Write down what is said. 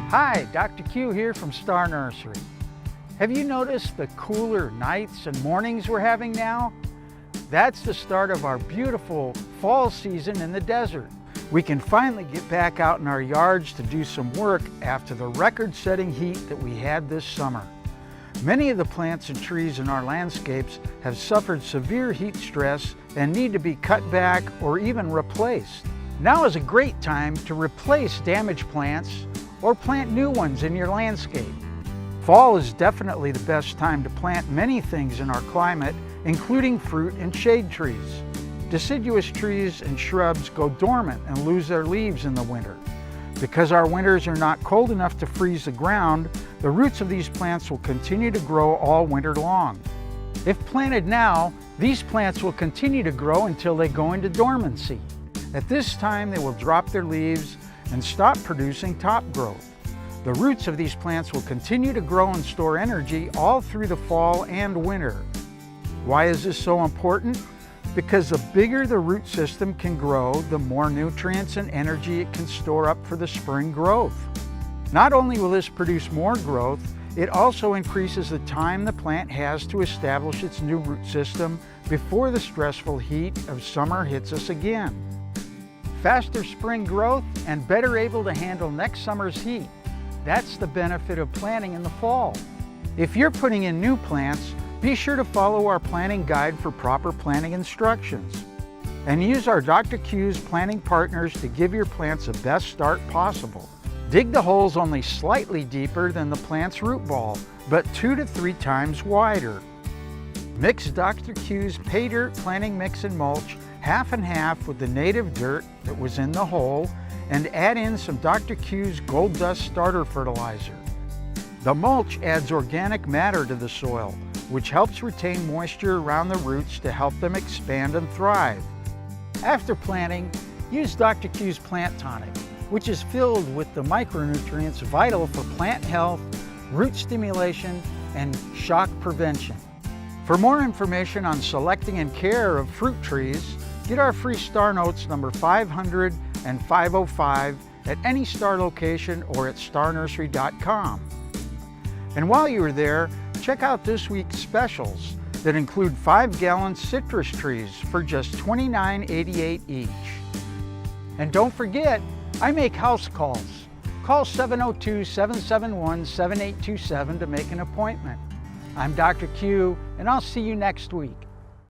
Hi, Dr. Q here from Star Nursery. Have you noticed the cooler nights and mornings we're having now? That's the start of our beautiful fall season in the desert. We can finally get back out in our yards to do some work after the record-setting heat that we had this summer. Many of the plants and trees in our landscapes have suffered severe heat stress and need to be cut back or even replaced. Now is a great time to replace damaged plants or plant new ones in your landscape. Fall is definitely the best time to plant many things in our climate, including fruit and shade trees. Deciduous trees and shrubs go dormant and lose their leaves in the winter. Because our winters are not cold enough to freeze the ground, the roots of these plants will continue to grow all winter long. If planted now, these plants will continue to grow until they go into dormancy. At this time, they will drop their leaves and stop producing top growth. The roots of these plants will continue to grow and store energy all through the fall and winter. Why is this so important? Because the bigger the root system can grow, the more nutrients and energy it can store up for the spring growth. Not only will this produce more growth, it also increases the time the plant has to establish its new root system before the stressful heat of summer hits us again. Faster spring growth and better able to handle next summer's heat. That's the benefit of planting in the fall. If you're putting in new plants, be sure to follow our planting guide for proper planting instructions. And use our Dr. Q's planting partners to give your plants the best start possible. Dig the holes only slightly deeper than the plant's root ball, but 2 to 3 times wider. Mix Dr. Q's pay dirt planting mix and mulch half and half with the native dirt that was in the hole, and add in some Dr. Q's Gold Dust starter fertilizer. The mulch adds organic matter to the soil, which helps retain moisture around the roots to help them expand and thrive. After planting, use Dr. Q's Plant Tonic, which is filled with the micronutrients vital for plant health, root stimulation, and shock prevention. For more information on selecting and care of fruit trees, get our free Star Notes number 500 and 505 at any Star location or at starnursery.com. And while you are there, check out this week's specials that include 5-gallon citrus trees for just $29.88 each. And don't forget, I make house calls. Call 702-771-7827 to make an appointment. I'm Dr. Q, and I'll see you next week.